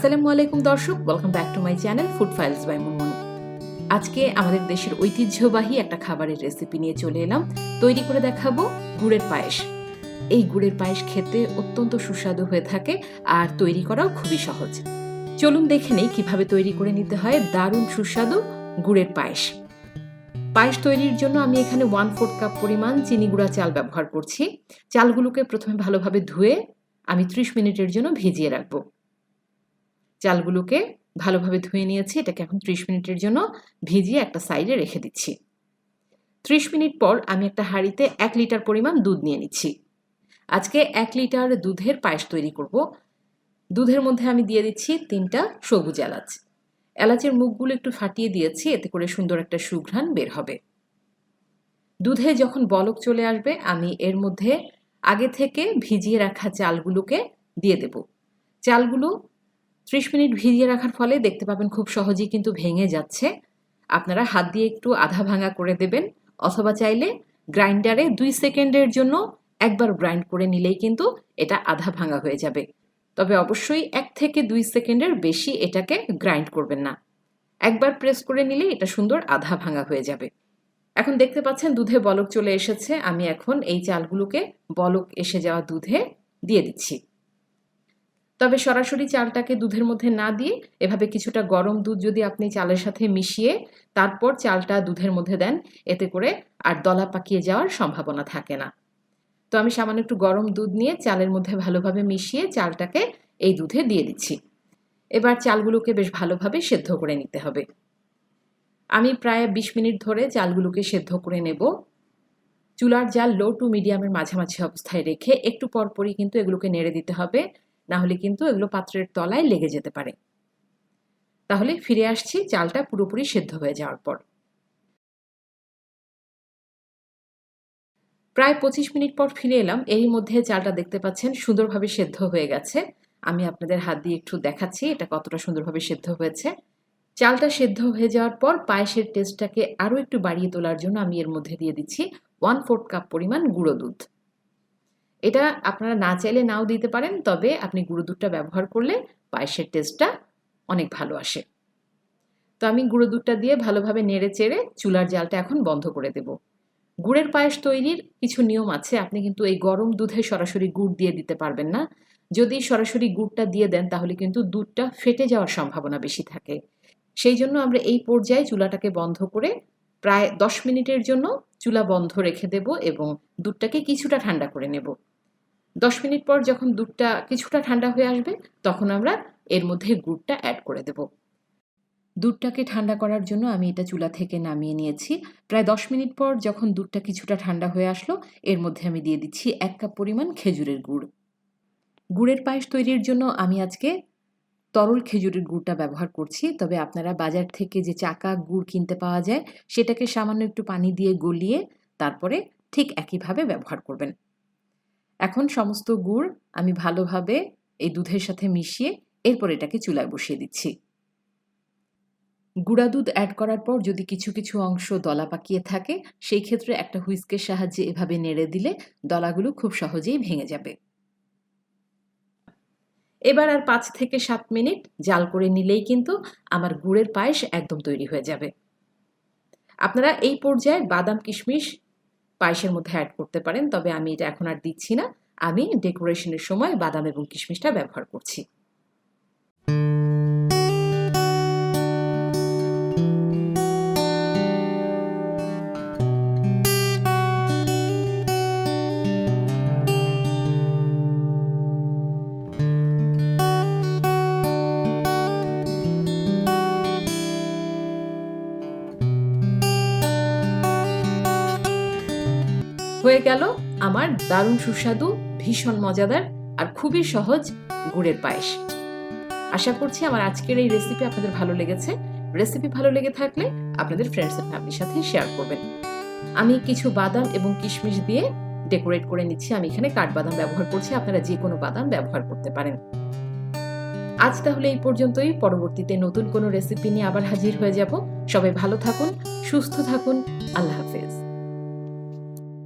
আসসালামু আলাইকুম দর্শক, welcome back to my channel food files by Munmun. আজকে আমাদের দেশের ঐতিহ্যবাহী একটা খাবারের রেসিপি নিয়ে চলে এলাম। তৈরি করে দেখাবো গুড়ের পায়েস। এই গুড়ের পায়েস খেতে অত্যন্ত সুস্বাদু হয়ে থাকে আর তৈরি করাও খুবই সহজ। চলুন দেখে নেই কিভাবে তৈরি করে নিতে হয় দারুণ সুস্বাদু গুড়ের পায়েস। পায়েস তৈরির জন্য আমি এখানে 1/4 কাপ পরিমাণ চিনি গুঁড়া চাল ব্যবহার করছি। চালগুলোকে প্রথমে ভালোভাবে ধুয়ে আমি 30 মিনিটের জন্য ভিজিয়ে রাখবো। চালগুলোকে ভালোভাবে ধুয়ে নিয়েছি, এটাকে এখন 30 মিনিটের জন্য ভিজিয়ে একটা সাইডে রেখে দিচ্ছি। 30 মিনিট পর আমি একটা হাঁড়িতে 1 লিটার পরিমাণ দুধ নিয়ে নিচ্ছি। আজকে 1 লিটার দুধের পায়েস তৈরি করব। দুধের মধ্যে আমি দিয়ে দিচ্ছি 3টা সবুজ এলাচ। এলাচের মুখগুলো একটু ফাটিয়ে দিয়েছি, এতে করে সুন্দর একটা সুঘ্রাণ বের হবে। দুধে যখন বলক চলে আসবে আমি এর মধ্যে আগে থেকে ভিজিয়ে রাখা চালগুলোকে দিয়ে দেব। চালগুলো 30 মিনিট ভিজিয়ে রাখার ফলে দেখতে পাবেন খুব সহজেই কিন্তু ভেঙে যাচ্ছে। আপনারা হাত দিয়ে একটু আধা ভাঙা করে দেবেন, অথবা চাইলে গ্রাইন্ডারে 2 সেকেন্ডের জন্য একবার গ্রাইন্ড করে নিলেই কিন্তু এটা আধা ভাঙা হয়ে যাবে। তবে অবশ্যই 1 থেকে 2 সেকেন্ডের বেশি এটাকে গ্রাইন্ড করবেন না। একবার প্রেস করে নিলে এটা সুন্দর আধা ভাঙা হয়ে যাবে। এখন দেখতে পাচ্ছেন দুধে বলক চলে এসেছে। আমি এখন এই চালগুলোকে বলক এসে যাওয়া দুধে দিয়ে দিচ্ছি। তবে সরাসরি চালটাকে দুধের মধ্যে না দিয়ে এভাবে কিছুটা গরম দুধ যদি আপনি চালের সাথে মিশিয়ে তারপর চালটা দুধের মধ্যে দেন, এতে করে আর দলা পাকিয়ে যাওয়ার সম্ভাবনা থাকে না। তো আমি সামান্য একটু গরম দুধ নিয়ে চালের মধ্যে ভালোভাবে মিশিয়ে চালটাকে এই দুধে দিয়ে দিচ্ছি। এবার চালগুলোকে বেশ ভালোভাবে সেদ্ধ করে নিতে হবে। আমি প্রায় 20 মিনিট ধরে চালগুলোকে সেদ্ধ করে নেব। চুলার জাল লো টু মিডিয়ামের মাঝামাঝি অবস্থায় রেখে একটু পরপরই কিন্তু এগুলোকে নেড়ে দিতে হবে, না হলে কিন্তু এগুলো পাত্রের তলায় লেগে যেতে পারে। তাহলে ফিরে আসছি চালটা পুরোপুরি সেদ্ধ হয়ে যাওয়ার পর। প্রায় 25 মিনিট পর ফিরে এলাম। এরই মধ্যে চালটা দেখতে পাচ্ছেন সুন্দরভাবে সেদ্ধ হয়ে গেছে। আমি আপনাদের হাত দিয়ে একটু দেখাচ্ছি এটা কতটা সুন্দরভাবে সেদ্ধ হয়েছে। চালটা সেদ্ধ হয়ে যাওয়ার পর পায়েসের টেস্টটাকে আরও একটু বাড়িয়ে তোলার জন্য আমি এর মধ্যে দিয়ে দিচ্ছি 1/4 কাপ পরিমাণ গুঁড়ো দুধ। এটা আপনারা না চাইলে নাও দিতে পারেন, তবে আপনি গুঁড়ো দুধটা ব্যবহার করলে পায়েসের টেস্টটা অনেক ভালো আসে। তো আমি গুঁড়ো দুধটা দিয়ে ভালোভাবে নেড়ে চেড়ে চুলার জালটা এখন বন্ধ করে দেব। গুড়ের পায়েস তৈরির কিছু নিয়ম আছে। আপনি কিন্তু এই গরম দুধে সরাসরি গুড় দিয়ে দিতে পারবেন না। যদি সরাসরি গুড়টা দিয়ে দেন তাহলে কিন্তু দুধটা ফেটে যাওয়ার সম্ভাবনা বেশি থাকে। সেই জন্য আমরা এই পর্যায়ে চুলাটাকে বন্ধ করে প্রায় 10 মিনিটের জন্য চুলা বন্ধ রেখে দেব এবং দুধটাকে কিছুটা ঠান্ডা করে নেব। 10 মিনিট পর যখন দুধটা কিছুটা ঠান্ডা হয়ে আসবে তখন আমরা এর মধ্যে গুড়টা অ্যাড করে দেব। দুধটাকে ঠান্ডা করার জন্য আমি এটা চুলা থেকে নামিয়ে নিয়েছি। প্রায় 10 মিনিট পর যখন দুধটা কিছুটা ঠান্ডা হয়ে আসলো এর মধ্যে আমি দিয়ে দিচ্ছি 1 কাপ পরিমাণ খেজুরের গুড়। গুড়ের পায়েস তৈরির জন্য আমি আজকে তরল খেজুরের গুড়টা ব্যবহার করছি, তবে আপনারা বাজার থেকে যে চাকা গুড় কিনতে পাওয়া যায় সেটাকে সামান্য একটু পানি দিয়ে গলিয়ে তারপরে ঠিক একইভাবে ব্যবহার করবেন। এখন সমস্ত গুড় আমি ভালোভাবে এই দুধের সাথে মিশিয়ে এরপর এটাকে চুলায় বসিয়ে দিচ্ছি। গুঁড়া দুধ অ্যাড করার পর যদি কিছু কিছু অংশ দলা পাকিয়ে থাকে সেই ক্ষেত্রে একটা হুইস্কের সাহায্যে এভাবে নেড়ে দিলে দলাগুলো খুব সহজেই ভেঙে যাবে। এবার আর 5 থেকে 7 মিনিট জাল করে নিলেই কিন্তু আমার গুড়ের পায়েস একদম তৈরি হয়ে যাবে। আপনারা এই পর্যায়ে বাদাম কিশমিশ পায়েসের মধ্যে অ্যাড করতে পারেন, তবে আমি এটা এখন আর দিচ্ছি না। আমি ডেকোরেশনের সময় বাদাম এবং কিশমিশটা ব্যবহার করছি। হয়ে গেল আমার দারুণ সুস্বাদু, ভীষণ মজাদার আর খুবই সহজ গুড়ের পায়েস। আশা করছি আমার আজকের এই রেসিপি আপনাদের ভালো লেগেছে। রেসিপি ভালো লেগে থাকলে আপনাদের ফ্রেন্ডস এন্ড ফ্যামিলির সাথে শেয়ার করবেন। আমি কিছু বাদাম এবং কিশমিশ দিয়ে ডেকোরেট করে নিচ্ছি। আমি এখানে কাঠবাদাম ব্যবহার করছি, আপনারা যে কোনো বাদাম ব্যবহার করতে পারেন। আজ তাহলে এই পর্যন্তই। পরবর্তীতে নতুন কোনো রেসিপি নিয়ে আবার হাজির হয়ে যাব। সবাই ভালো থাকুন, সুস্থ থাকুন। আল্লাহ হাফেজ।